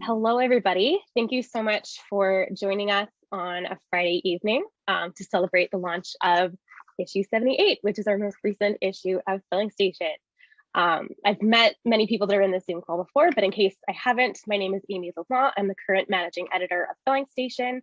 Hello, everybody. Thank you so much for joining us on a Friday evening to celebrate the launch of issue 78, which is our most recent issue of Filling Station. I've met many people that are in the Zoom call before, but in case I haven't, my name is Amy LeBlanc. I'm the current managing editor of Filling Station.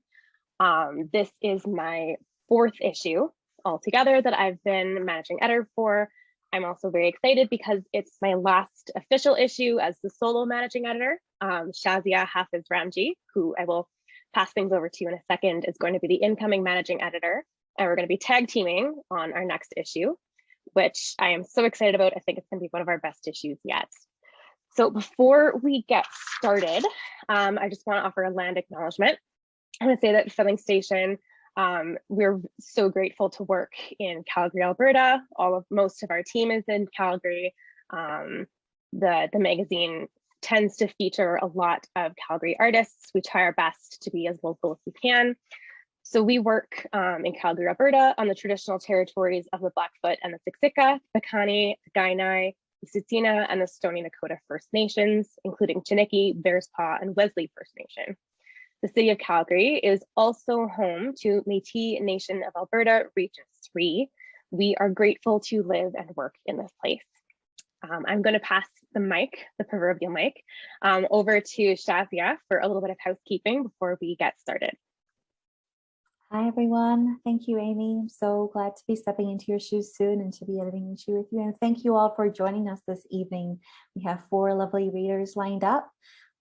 This is my fourth issue altogether that I've been managing editor for. I'm also very excited because it's my last official issue as the solo managing editor. Shazia Hafiz-Ramji, who I will pass things over to in a second, is going to be the incoming managing editor. And we're going to be tag teaming on our next issue, which I am so excited about. I think it's going to be one of our best issues yet. So before we get started, I just want to offer a land acknowledgement. I want to say that Filling Station, we're so grateful to work in Calgary, Alberta. Most of our team is in Calgary. The magazine tends to feature a lot of Calgary artists. We try our best to be as local as we can. So we work in Calgary, Alberta on the traditional territories of the Blackfoot and the Siksika, Piikani, the Kainai, the Tsuut'ina, and the Stoney Nakoda First Nations, including Chiniki, Bearspaw, and Wesley First Nation. The city of Calgary is also home to Métis Nation of Alberta, Region 3. We are grateful to live and work in this place. I'm going to pass the mic, the proverbial mic, over to Shazia for a little bit of housekeeping before we get started. Hi, everyone. Thank you, Amy. I'm so glad to be stepping into your shoes soon and to be editing the issue with you. And thank you all for joining us this evening. We have 4 lovely readers lined up.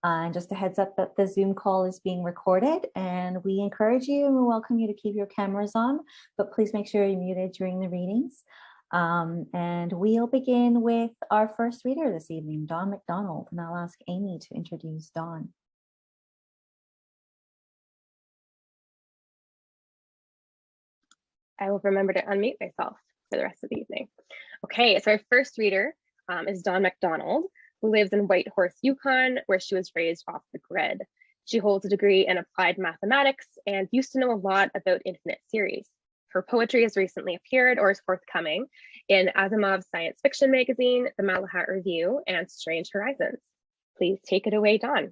And just a heads up that the Zoom call is being recorded, and we encourage you and we welcome you to keep your cameras on, but please make sure you're muted during the readings. And we'll begin with our first reader this evening, Don MacDonald, and I'll ask Amy to introduce Don. I will remember to unmute myself for the rest of the evening. Okay, so our first reader is Don MacDonald, who lives in Whitehorse, Yukon, where she was raised off the grid. She holds a degree in applied mathematics and used to know a lot about infinite series. Her poetry has recently appeared or is forthcoming in Asimov's science fiction magazine, the Malahat Review, and Strange Horizons. Please take it away, Dawn.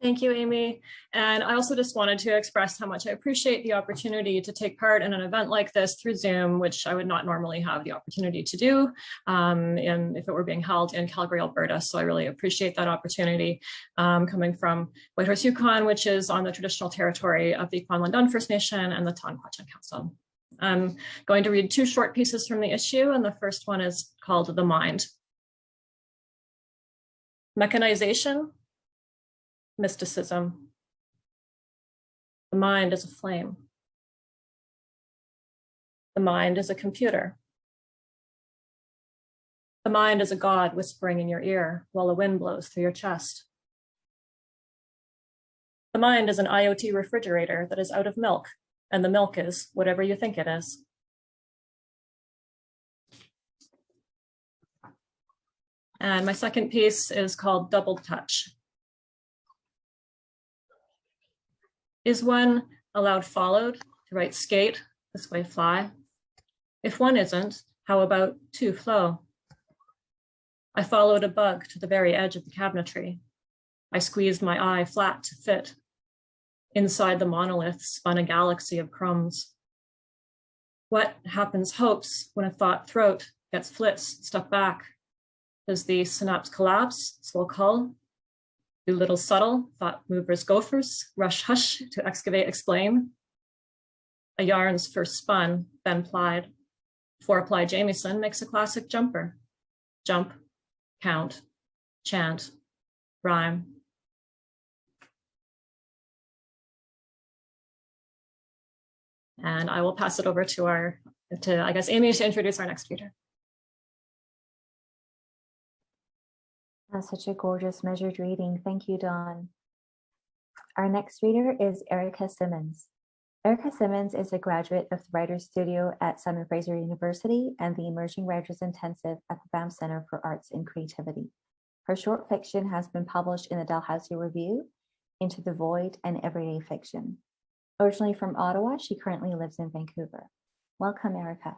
Thank you, Amy. And I also just wanted to express how much I appreciate the opportunity to take part in an event like this through Zoom, which I would not normally have the opportunity to do if it were being held in Calgary, Alberta. So I really appreciate that opportunity coming from Whitehorse, Yukon, which is on the traditional territory of the Kwanlundun First Nation and the Tonquachan Council. I'm going to read 2 short pieces from the issue, and the first one is called The Mind. Mechanization. Mysticism. The mind is a flame. The mind is a computer. The mind is a god whispering in your ear while the wind blows through your chest. The mind is an IoT refrigerator that is out of milk, and the milk is whatever you think it is. And my second piece is called Double Touch. Is one allowed followed to write skate, this way fly? If one isn't, how about 2 flow? I followed a bug to the very edge of the cabinetry. I squeezed my eye flat to fit. Inside the monolith spun a galaxy of crumbs. What happens hopes when a thought throat gets flits stuck back? Does the synapse collapse, slow cull? Do little subtle thought movers gophers rush hush to excavate explain? A yarn's first spun, then plied. 4-ply Jamieson makes a classic jumper. Jump, count, chant, rhyme. And I will pass it over to I guess, Amy to introduce our next reader. That's such a gorgeous measured reading. Thank you, Dawn. Our next reader is Erica Simmonds. Erica Simmonds is a graduate of the Writers Studio at Simon Fraser University and the Emerging Writers Intensive at the Banff Centre for Arts and Creativity. Her short fiction has been published in the Dalhousie Review, Into the Void, and Everyday Fiction. Originally from Ottawa, she currently lives in Vancouver. Welcome, Erica.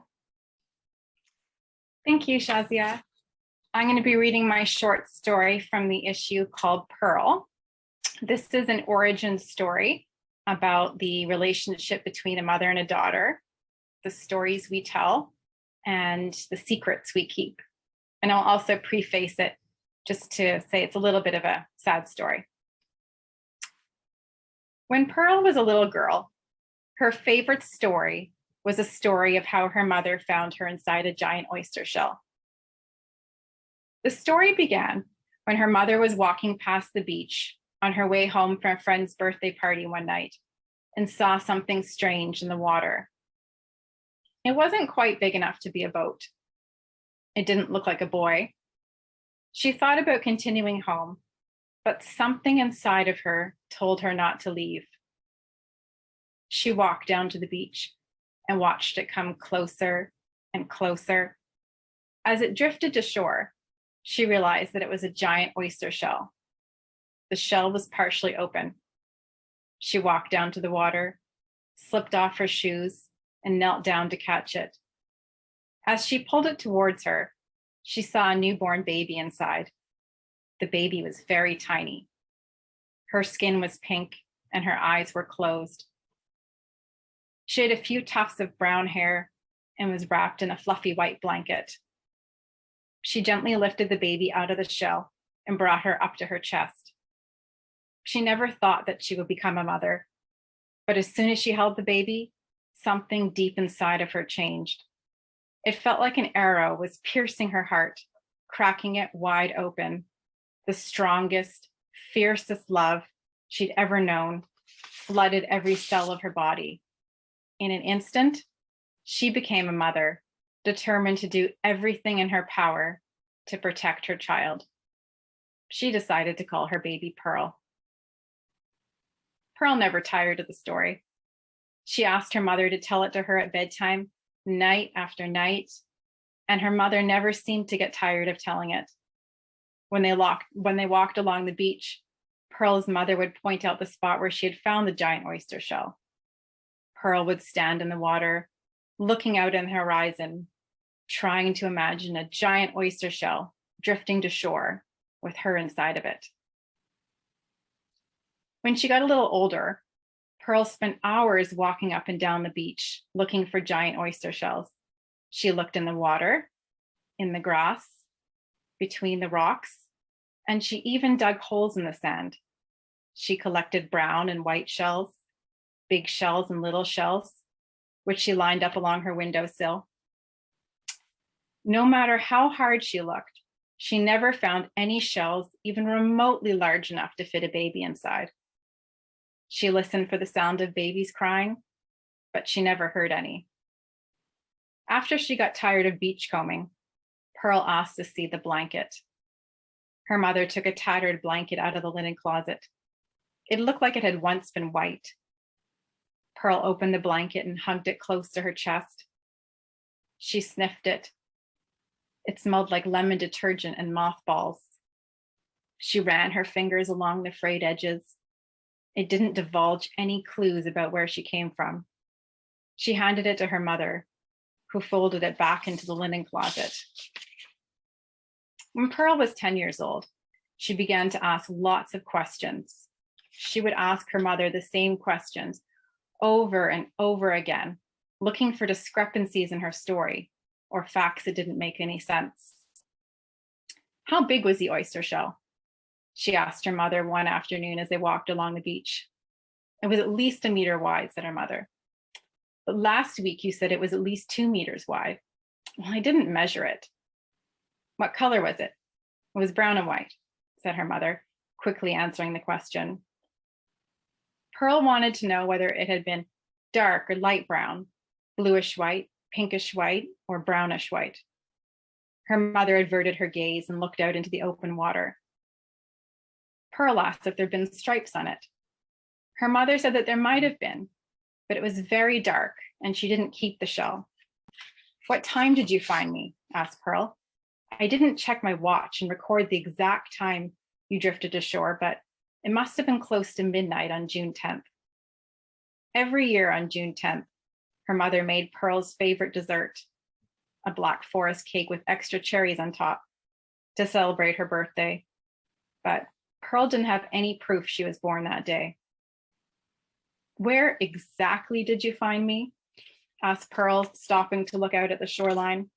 Thank you, Shazia. I'm going to be reading my short story from the issue called Pearl. This is an origin story about the relationship between a mother and a daughter, the stories we tell, and the secrets we keep. And I'll also preface it just to say it's a little bit of a sad story. When Pearl was a little girl, her favorite story was a story of how her mother found her inside a giant oyster shell. The story began when her mother was walking past the beach on her way home from a friend's birthday party one night and saw something strange in the water. It wasn't quite big enough to be a boat. It didn't look like a boy. She thought about continuing home, but something inside of her told her not to leave. She walked down to the beach and watched it come closer and closer. As it drifted to shore, she realized that it was a giant oyster shell. The shell was partially open. She walked down to the water, slipped off her shoes, and knelt down to catch it. As she pulled it towards her, she saw a newborn baby inside. The baby was very tiny. Her skin was pink and her eyes were closed. She had a few tufts of brown hair and was wrapped in a fluffy white blanket. She gently lifted the baby out of the shell and brought her up to her chest. She never thought that she would become a mother, but as soon as she held the baby, something deep inside of her changed. It felt like an arrow was piercing her heart, cracking it wide open. The strongest, fiercest love she'd ever known flooded every cell of her body. In an instant, she became a mother, determined to do everything in her power to protect her child. She decided to call her baby Pearl. Pearl never tired of the story. She asked her mother to tell it to her at bedtime, night after night, and her mother never seemed to get tired of telling it. When they walked along the beach, Pearl's mother would point out the spot where she had found the giant oyster shell. Pearl would stand in the water, looking out in the horizon, trying to imagine a giant oyster shell drifting to shore with her inside of it. When she got a little older, Pearl spent hours walking up and down the beach, looking for giant oyster shells. She looked in the water, in the grass, between the rocks, and she even dug holes in the sand. She collected brown and white shells, big shells and little shells, which she lined up along her windowsill. No matter how hard she looked, she never found any shells even remotely large enough to fit a baby inside. She listened for the sound of babies crying, but she never heard any. After she got tired of beachcombing, Pearl asked to see the blanket. Her mother took a tattered blanket out of the linen closet. It looked like it had once been white. Pearl opened the blanket and hugged it close to her chest. She sniffed it. It smelled like lemon detergent and mothballs. She ran her fingers along the frayed edges. It didn't divulge any clues about where she came from. She handed it to her mother, who folded it back into the linen closet. When Pearl was 10 years old, she began to ask lots of questions. She would ask her mother the same questions over and over again, looking for discrepancies in her story or facts that didn't make any sense. How big was the oyster shell? She asked her mother one afternoon as they walked along the beach. It was at least 1 meter wide, said her mother. But last week you said it was at least 2 meters wide. Well, I didn't measure it. What color was it? It was brown and white, said her mother, quickly answering the question. Pearl wanted to know whether it had been dark or light brown, bluish white, pinkish white, or brownish white. Her mother averted her gaze and looked out into the open water. Pearl asked if there'd been stripes on it. Her mother said that there might have been, but it was very dark and she didn't keep the shell. What time did you find me? Asked Pearl. I didn't check my watch and record the exact time you drifted to shore, but it must have been close to midnight on June 10th. Every year on June 10th, her mother made Pearl's favorite dessert, a black forest cake with extra cherries on top, to celebrate her birthday. But Pearl didn't have any proof she was born that day. "Where exactly did you find me?" asked Pearl, stopping to look out at the shoreline.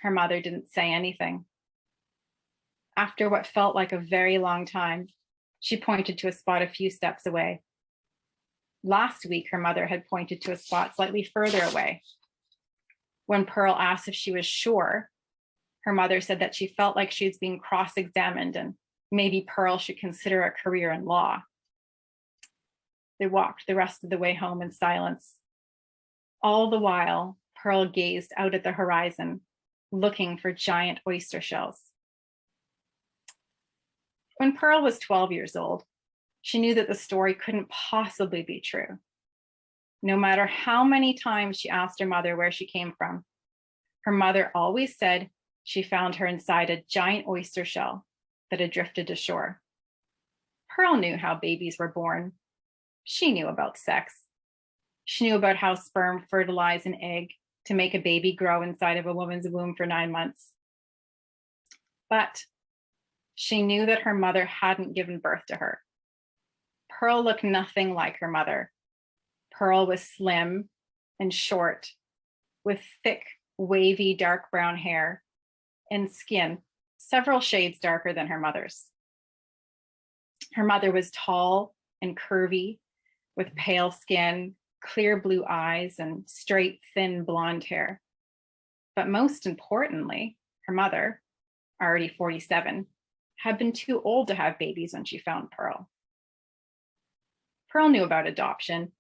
Her mother didn't say anything. After what felt like a very long time, she pointed to a spot a few steps away. Last week, her mother had pointed to a spot slightly further away. When Pearl asked if she was sure, her mother said that she felt like she was being cross-examined and maybe Pearl should consider a career in law. They walked the rest of the way home in silence. All the while, Pearl gazed out at the horizon, looking for giant oyster shells. When Pearl was 12 years old, she knew that the story couldn't possibly be true. No matter how many times she asked her mother where she came from, her mother always said she found her inside a giant oyster shell that had drifted to shore. Pearl knew how babies were born. She knew about sex. She knew about how sperm fertilize an egg to make a baby grow inside of a woman's womb for 9 months. But she knew that her mother hadn't given birth to her. Pearl looked nothing like her mother. Pearl was slim and short, with thick, wavy, dark brown hair and skin several shades darker than her mother's. Her mother was tall and curvy, with pale skin, clear blue eyes, and straight, thin blonde hair. But most importantly, her mother, already 47, had been too old to have babies when she found Pearl. Pearl knew about adoption.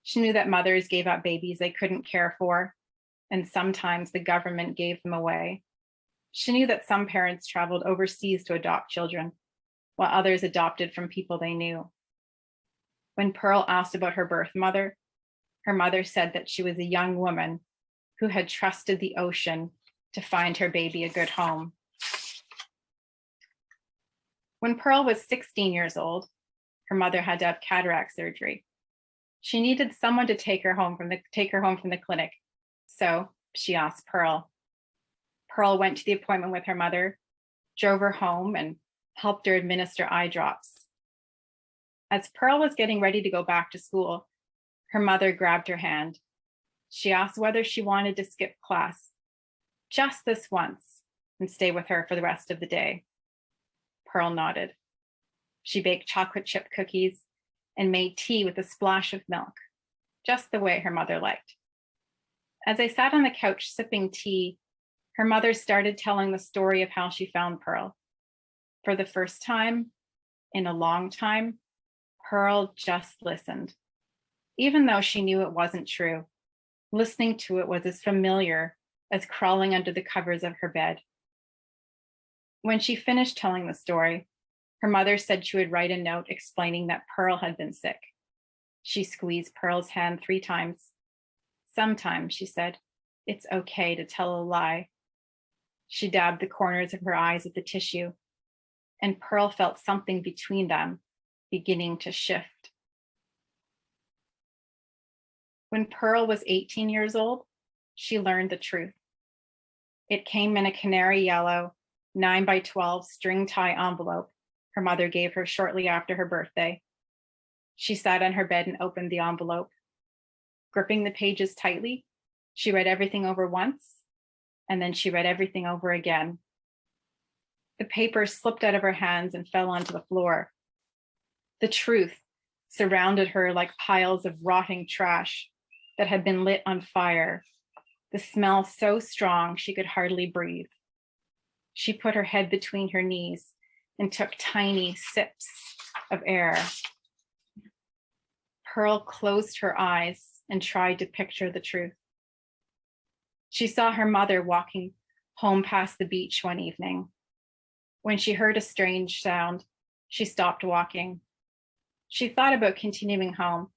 She knew that mothers gave up babies they couldn't care for, and sometimes the government gave them away. She knew that some parents traveled overseas to adopt children, while others adopted from people they knew. When Pearl asked about her birth mother, her mother said that she was a young woman who had trusted the ocean to find her baby a good home. When Pearl was 16 years old, her mother had to have cataract surgery. She needed someone to take her home from the clinic, so she asked Pearl. Pearl went to the appointment with her mother, drove her home, and helped her administer eye drops. As Pearl was getting ready to go back to school, her mother grabbed her hand. She asked whether she wanted to skip class, just this once, and stay with her for the rest of the day. Pearl nodded. She baked chocolate chip cookies and made tea with a splash of milk, just the way her mother liked. As they sat on the couch sipping tea, her mother started telling the story of how she found Pearl. For the first time in a long time, Pearl just listened. Even though she knew it wasn't true, listening to it was as familiar as crawling under the covers of her bed. When she finished telling the story, her mother said she would write a note explaining that Pearl had been sick. She squeezed Pearl's hand 3 times. Sometimes, she said, it's okay to tell a lie. She dabbed the corners of her eyes with the tissue, and Pearl felt something between them beginning to shift. When Pearl was 18 years old, she learned the truth. It came in a canary yellow 9x12 string tie envelope her mother gave her shortly after her birthday. She sat on her bed and opened the envelope. Gripping the pages tightly, she read everything over once, and then she read everything over again. The paper slipped out of her hands and fell onto the floor. The truth surrounded her like piles of rotting trash that had been lit on fire, the smell so strong she could hardly breathe. She put her head between her knees and took tiny sips of air. Pearl closed her eyes and tried to picture the truth. She saw her mother walking home past the beach one evening. When she heard a strange sound, she stopped walking. She thought about continuing home,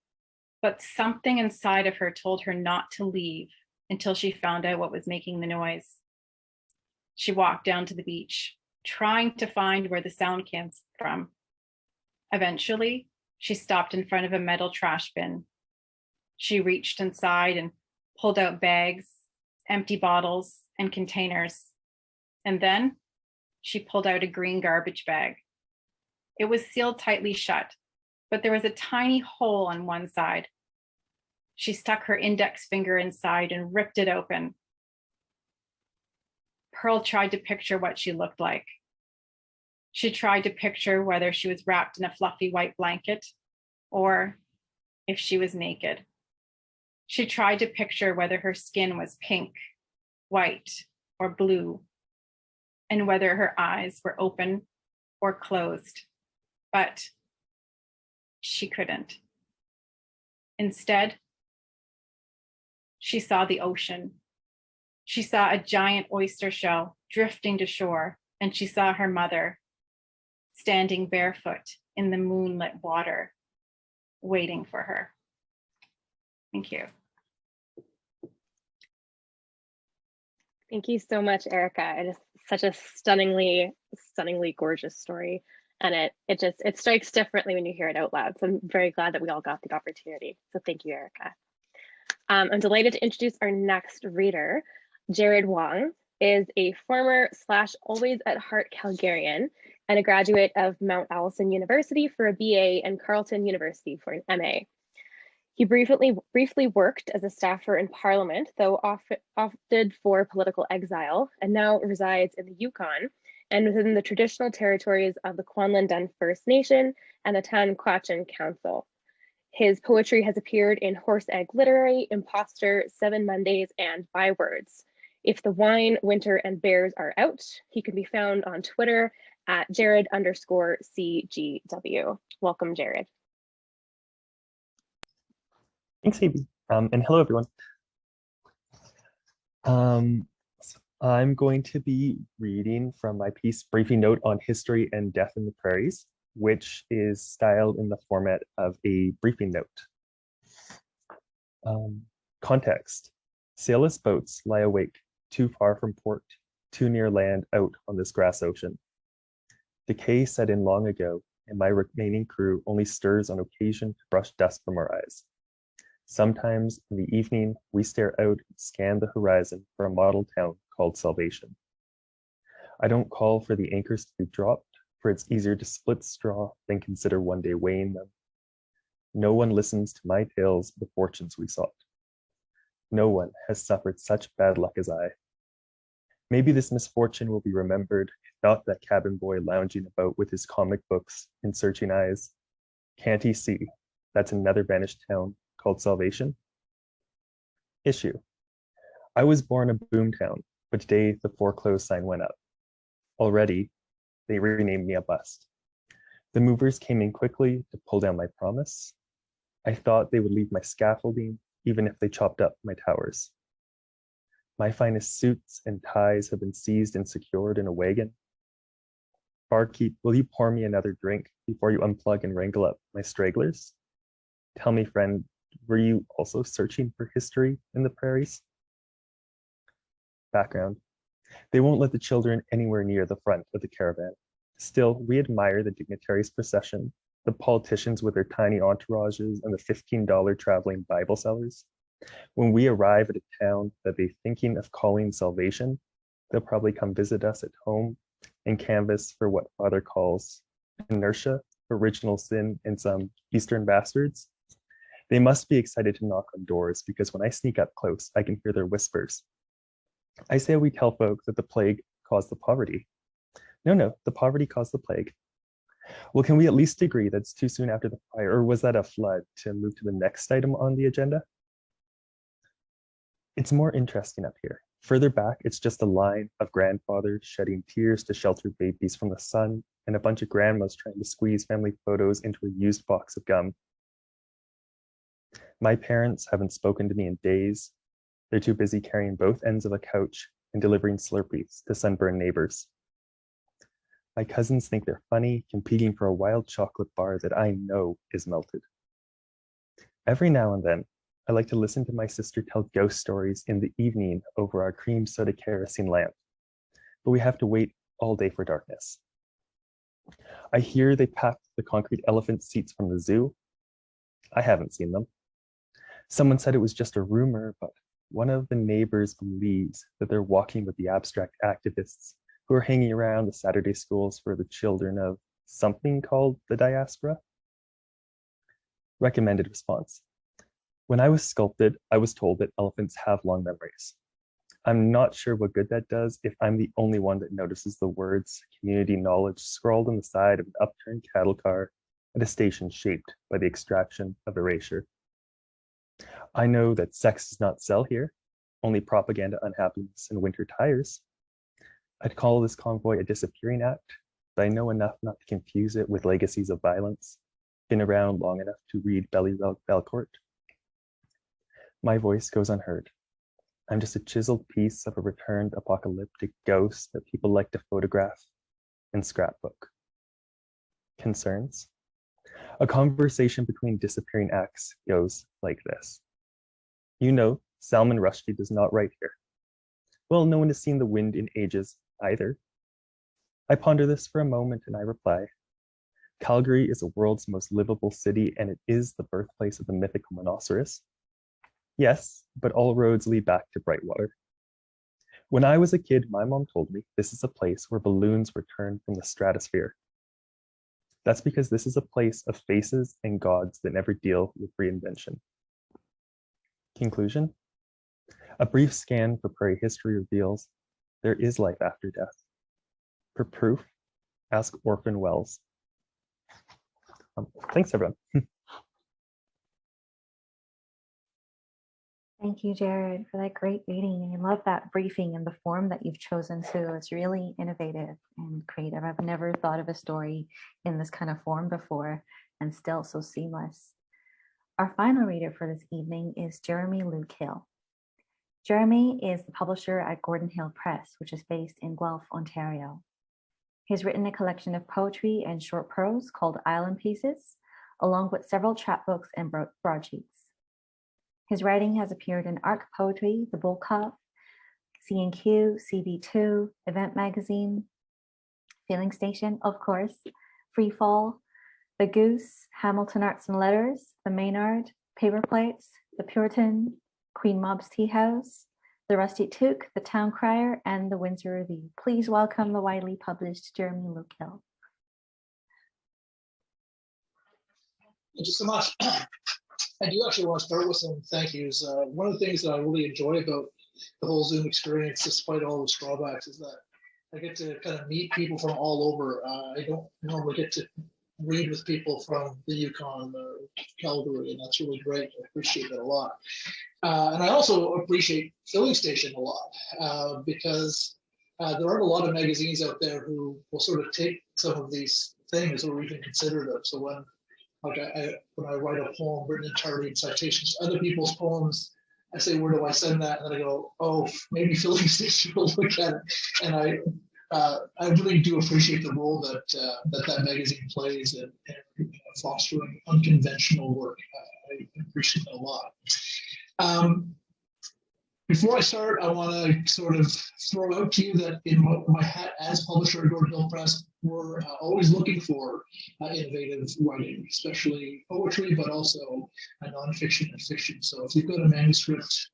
but something inside of her told her not to leave until she found out what was making the noise. She walked down to the beach, trying to find where the sound came from. Eventually, she stopped in front of a metal trash bin. She reached inside and pulled out bags, empty bottles, and containers. And then she pulled out a green garbage bag. It was sealed tightly shut, but there was a tiny hole on one side. She stuck her index finger inside and ripped it open. Pearl tried to picture what she looked like. She tried to picture whether she was wrapped in a fluffy white blanket or if she was naked. She tried to picture whether her skin was pink, white, or blue, and whether her eyes were open or closed, but she couldn't. Instead, she saw the ocean. She saw a giant oyster shell drifting to shore, and she saw her mother standing barefoot in the moonlit water, waiting for her. Thank you. Thank you so much, Erica. It is such a stunningly gorgeous story. And it strikes differently when you hear it out loud. So I'm very glad that we all got the opportunity. So thank you, Erica. I'm delighted to introduce our next reader. Jared Wong is a former / always at heart Calgarian and a graduate of Mount Allison University for a BA and Carleton University for an MA. He briefly worked as a staffer in Parliament, though opted for political exile, and now resides in the Yukon and within the traditional territories of the Kwanlin First Nation and the Tanquachin Council. His poetry has appeared in Horse Egg Literary, Imposter, 7 Mondays, and Bywords. If the wine, winter, and bears are out, he can be found on Twitter at Jared_CGW. Welcome, Jared. Thanks, Amy. And hello, everyone. I'm going to be reading from my piece, Briefing Note on History and Death in the Prairies, which is styled in the format of a briefing note. Context: sailless boats lie awake, too far from port, too near land out on this grass ocean. Decay set in long ago, and my remaining crew only stirs on occasion to brush dust from our eyes. Sometimes in the evening, we stare out and scan the horizon for a model town called Salvation. I don't call for the anchors to be dropped, for it's easier to split straw than consider one day weighing them. No one listens to my tales of the fortunes we sought. No one has suffered such bad luck as I. Maybe this misfortune will be remembered, not that cabin boy lounging about with his comic books and searching eyes. Can't he see that's another vanished town called Salvation? Issue: I was born a boomtown, but today the foreclosed sign went up. Already, they renamed me a bust. The movers came in quickly to pull down my promise. I thought they would leave my scaffolding, even if they chopped up my towers. My finest suits and ties have been seized and secured in a wagon. Barkeep, will you pour me another drink before you unplug and wrangle up my stragglers? Tell me, friend, were you also searching for history in the prairies? Background: they won't let the children anywhere near the front of the caravan. Still, we admire the dignitaries' procession, the politicians with their tiny entourages, and the $15 traveling Bible sellers. When we arrive at a town that they're thinking of calling Salvation, they'll probably come visit us at home and canvass for what Father calls inertia, original sin, and some Eastern bastards. They must be excited to knock on doors because when I sneak up close, I can hear their whispers. I say we tell folks that the plague caused the poverty. No, the poverty caused the plague. Well, can we at least agree that's too soon after the fire, or was that a flood, to move to the next item on the agenda? It's more interesting up here. Further back, it's just a line of grandfathers shedding tears to shelter babies from the sun, and a bunch of grandmas trying to squeeze family photos into a used box of gum. My parents haven't spoken to me in days. They're too busy carrying both ends of a couch and delivering Slurpees to sunburned neighbors. My cousins think they're funny, competing for a wild chocolate bar that I know is melted. Every now and then, I like to listen to my sister tell ghost stories in the evening over our cream soda kerosene lamp, but we have to wait all day for darkness. I hear they packed the concrete elephant seats from the zoo. I haven't seen them. Someone said it was just a rumor, but one of the neighbors believes that they're walking with the abstract activists who are hanging around the Saturday schools for the children of something called the diaspora? Recommended response. When I was sculpted, I was told that elephants have long memories. I'm not sure what good that does if I'm the only one that notices the words community knowledge scrawled on the side of an upturned cattle car at a station shaped by the extraction of erasure. I know that sex does not sell here, only propaganda, unhappiness, and winter tires. I'd call this convoy a disappearing act, but I know enough not to confuse it with legacies of violence. Been around long enough to read Belly Belcourt. My voice goes unheard. I'm just a chiseled piece of a returned apocalyptic ghost that people like to photograph and scrapbook. Concerns? A conversation between disappearing acts goes like this. You know, Salman Rushdie does not write here. Well, no one has seen the wind in ages either. I ponder this for a moment and I reply, Calgary is the world's most livable city and it is the birthplace of the mythical rhinoceros. Yes, but all roads lead back to Brightwater. When I was a kid, my mom told me this is a place where balloons return from the stratosphere. That's because this is a place of faces and gods that never deal with reinvention. Conclusion? A brief scan for prairie history reveals there is life after death. For proof, ask Orphan Wells. Thanks, everyone. Thank you, Jared, for that great reading. I love that briefing and the form that you've chosen too. It's really innovative and creative. I've never thought of a story in this kind of form before and still so seamless. Our final reader for this evening is Jeremy Luke Hill. Jeremy is the publisher at Gordon Hill Press, which is based in Guelph, Ontario. He's written a collection of poetry and short prose called Island Pieces, along with several chapbooks and broadsheets. His writing has appeared in Arc Poetry, The Bull Cup, C&Q, CB2, Event Magazine, Filling Station, of course, Free Fall, The Goose, Hamilton Arts and Letters, The Maynard, Paper Plates, The Puritan, Queen Mob's Tea House, The Rusty Toque, The Town Crier, and The Windsor Review. Please welcome the widely published Jeremy Luke Hill. Thank you so much. I do actually want to start with some thank yous. One of the things that I really enjoy about the whole Zoom experience, despite all the drawbacks, is that I get to kind of meet people from all over. I don't normally get to read with people from the Yukon or Calgary, and that's really great. I appreciate that a lot. And I also appreciate Filling Station a lot because there aren't a lot of magazines out there who will sort of take some of these things or even consider them. So when when I write a poem written entirely in citations to other people's poems, I say, where do I send that? And then I go, oh, maybe Filling Station will look at it. And I really do appreciate the role that magazine plays in fostering unconventional work. I appreciate that a lot. Before I start, I want to sort of throw out to you that in my hat as publisher at Gordon Hill Press, we're always looking for innovative writing, especially poetry, but also nonfiction and fiction. So if you've got a manuscript,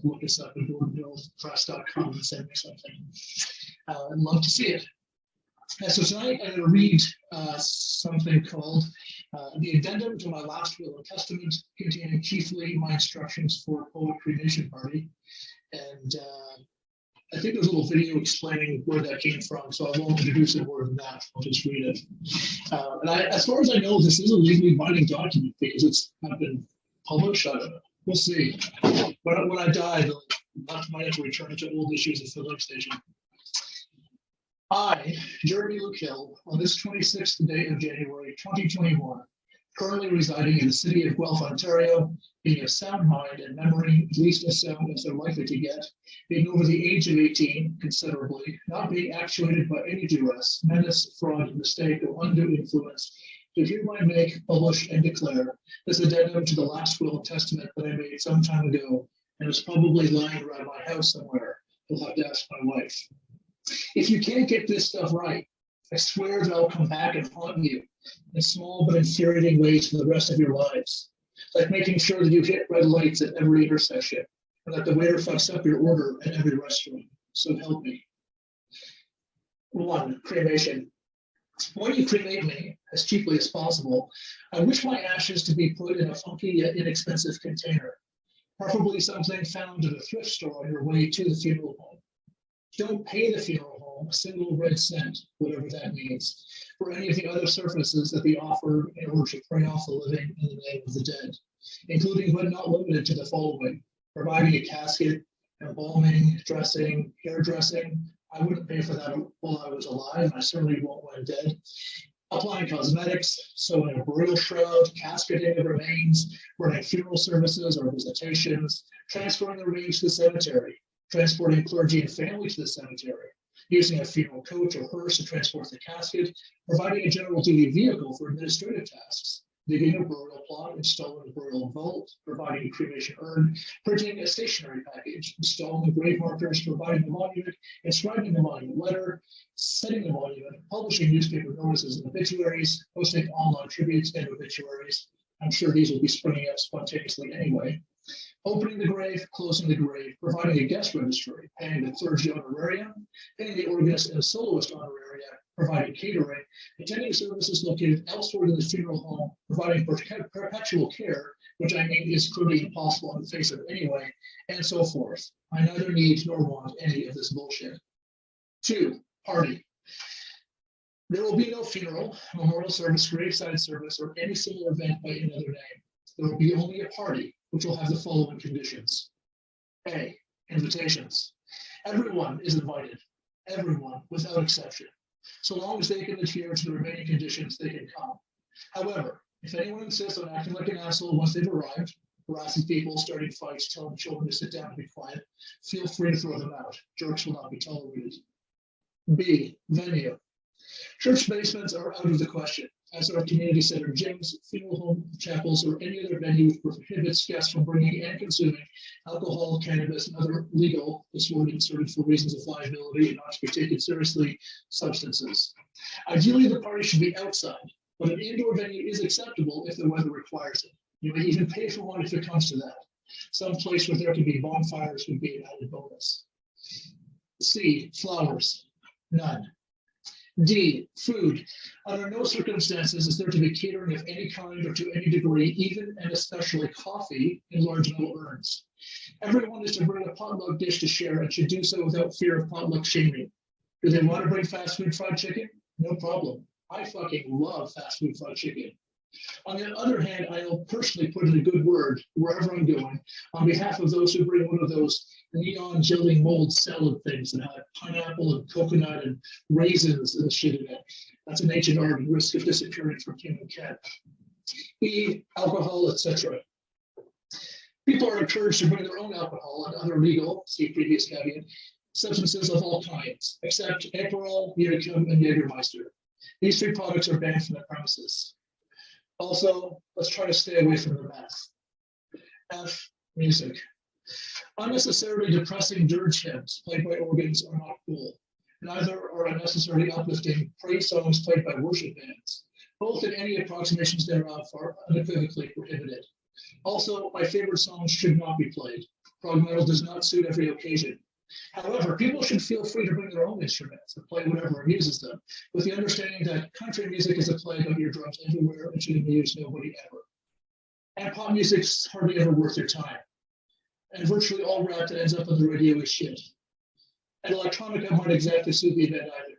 look us up at gordonhillpress.com and send me something. I'd love to see it. So tonight I'm going to read something called The Addendum to My Last Will and Testament, containing chiefly my instructions for Poetry Nation Party. And I think there's a little video explaining where that came from, so I won't introduce it more than that. I'll just read it. And as far as I know, this is a legally binding document because it's not been published. I don't know. We'll see. When I die, I might have to return it to old issues of Filling Station. I, Jeremy Luke Hill, on this 26th day of January 2021, currently residing in the city of Guelph, Ontario, being of sound mind and memory, at least as sound as they're likely to get, being over the age of 18 considerably, not being actuated by any duress, menace, fraud, mistake, or undue influence, do hereby make, publish, and declare this addendum to the last will and testament that I made some time ago and is probably lying around my house somewhere. You'll have to ask my wife. If you can't get this stuff right, I swear that I'll come back and haunt you in small but infuriating ways for the rest of your lives, like making sure that you hit red lights at every intersection and that the waiter fucks up your order at every restaurant. So help me. 1. Cremation. When you cremate me, as cheaply as possible, I wish my ashes to be put in a funky yet inexpensive container, preferably something found at a thrift store on your way to the funeral home. Don't pay the funeral home a single red cent, whatever that means, for any of the other services that they offer in order to prey off the living in the name of the dead, including but not limited to the following: providing a casket, embalming, dressing, hairdressing. I wouldn't pay for that while I was alive, and I certainly won't when dead. Applying cosmetics, sewing a burial shroud, casketing of remains, running funeral services or visitations, transferring the remains to the cemetery, transporting clergy and family to the cemetery, using a funeral coach or hearse to transport the casket, providing a general duty vehicle for administrative tasks, digging a burial plot, installing a burial vault, providing a cremation urn, printing a stationery package, installing the grave markers, providing the monument, inscribing the monument letter, setting the monument, publishing newspaper notices and obituaries, posting online tributes and obituaries. I'm sure these will be springing up spontaneously anyway. Opening the grave, closing the grave, providing a guest registry, paying the clergy honorarium, paying the organist and soloist honoraria, providing catering, attending services located elsewhere in the funeral home, providing perpetual care, which I mean is clearly impossible on the face of it anyway, and so forth. I neither need nor want any of this bullshit. 2, party. There will be no funeral, memorial service, graveside service, or any similar event by any other name. There will be only a party, which will have the following conditions. A, invitations. Everyone is invited, everyone without exception. So long as they can adhere to the remaining conditions, they can come. However, if anyone insists on acting like an asshole once they've arrived, harassing people, starting fights, telling children to sit down and be quiet, feel free to throw them out. Jerks will not be tolerated. B, venue. Church basements are out of the question, as are community center gyms, funeral home chapels, or any other venue which prohibits guests from bringing and consuming alcohol, cannabis, and other legal, this word inserted for reasons of liability and not to be taken seriously, substances. Ideally, the party should be outside, but an indoor venue is acceptable if the weather requires it. You may even pay for one if it comes to that. Some place where there can be bonfires would be an added bonus. C, flowers, none. D, food. Under no circumstances is there to be catering of any kind or to any degree, even and especially coffee in large metal urns. Everyone is to bring a potluck dish to share and should do so without fear of potluck shaming. Do they want to bring fast food fried chicken? No problem. I fucking love fast food fried chicken. On the other hand, I'll personally put in a good word wherever I'm going on behalf of those who bring one of those neon jelly mold salad things that have pineapple and coconut and raisins and shit in it. That's an ancient art and risk of disappearing from human cat. E, alcohol, etc. People are encouraged to bring their own alcohol and other legal, see previous caveat, substances of all kinds, except Aperol, Yericum, and Jägermeister. These 3 products are banned from the premises. Also, let's try to stay away from the meth. F, music. Unnecessarily depressing dirge hymns played by organs are not cool. Neither are unnecessarily uplifting praise songs played by worship bands. Both and any approximations thereof are unequivocally prohibited. Also, my favorite songs should not be played. Prog metal does not suit every occasion. However, people should feel free to bring their own instruments and play whatever amuses them, with the understanding that country music is a plague on eardrums everywhere and should amuse nobody ever. And pop music's hardly ever worth your time. And virtually all rap that ends up on the radio is shit. And electronica might exactly suit the event either.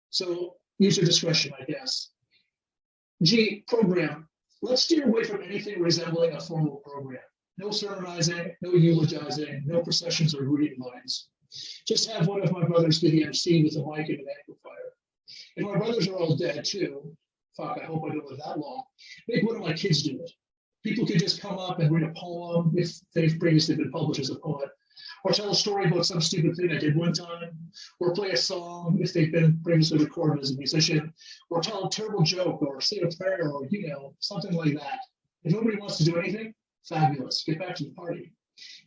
So use your discretion, I guess. G, program. Let's steer away from anything resembling a formal program. No sermonizing, no eulogizing, no processions or greeting lines. Just have one of my brothers be the MC with a mic and an amplifier. If my brothers are all dead too, fuck, I hope I don't live that long, make one of my kids do it. People could just come up and read a poem if they've previously been published as a poet, or tell a story about some stupid thing I did one time, or play a song if they've been previously recorded as a musician, or tell a terrible joke, or say a prayer, or, something like that. If nobody wants to do anything, fabulous, get back to the party.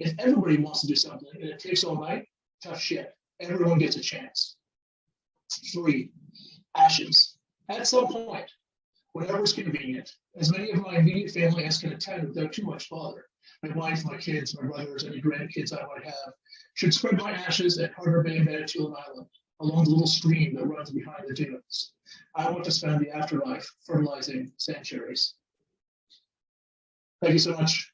If everybody wants to do something and it takes all night, tough shit. Everyone gets a chance. 3, ashes. At some point, whenever it's convenient, as many of my immediate family as can attend without too much bother, my wife, my kids, my brothers, any grandkids I might have, should spread my ashes at Harbor Bay, Manitoulin Island, along the little stream that runs behind the dunes. I want to spend the afterlife fertilizing sanctuaries. Thank you so much.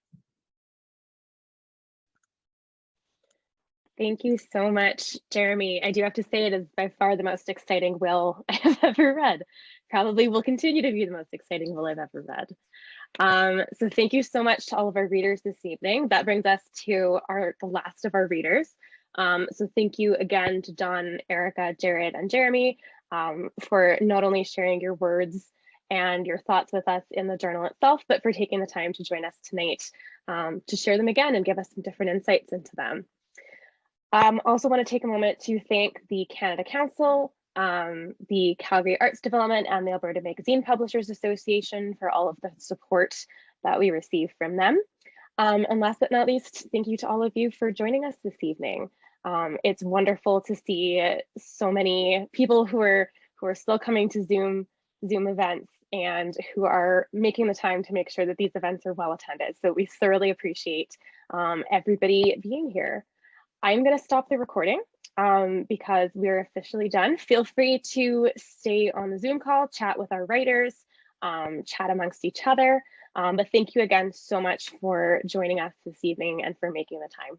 Thank you so much, Jeremy. I do have to say it is by far the most exciting will I have ever read. Probably will continue to be the most exciting will I've ever read. So thank you so much to all of our readers this evening. That brings us to the last of our readers. So thank you again to Don, Erica, Jared, and Jeremy for not only sharing your words and your thoughts with us in the journal itself, but for taking the time to join us tonight to share them again and give us some different insights into them. Also want to take a moment to thank the Canada Council, the Calgary Arts Development, and the Alberta Magazine Publishers Association for all of the support that we receive from them. And last but not least, thank you to all of you for joining us this evening. It's wonderful to see so many people who are still coming to Zoom events and who are making the time to make sure that these events are well attended. So we thoroughly appreciate everybody being here. I'm going to stop the recording because we're officially done. Feel free to stay on the Zoom call, chat with our writers, chat amongst each other. But thank you again so much for joining us this evening and for making the time.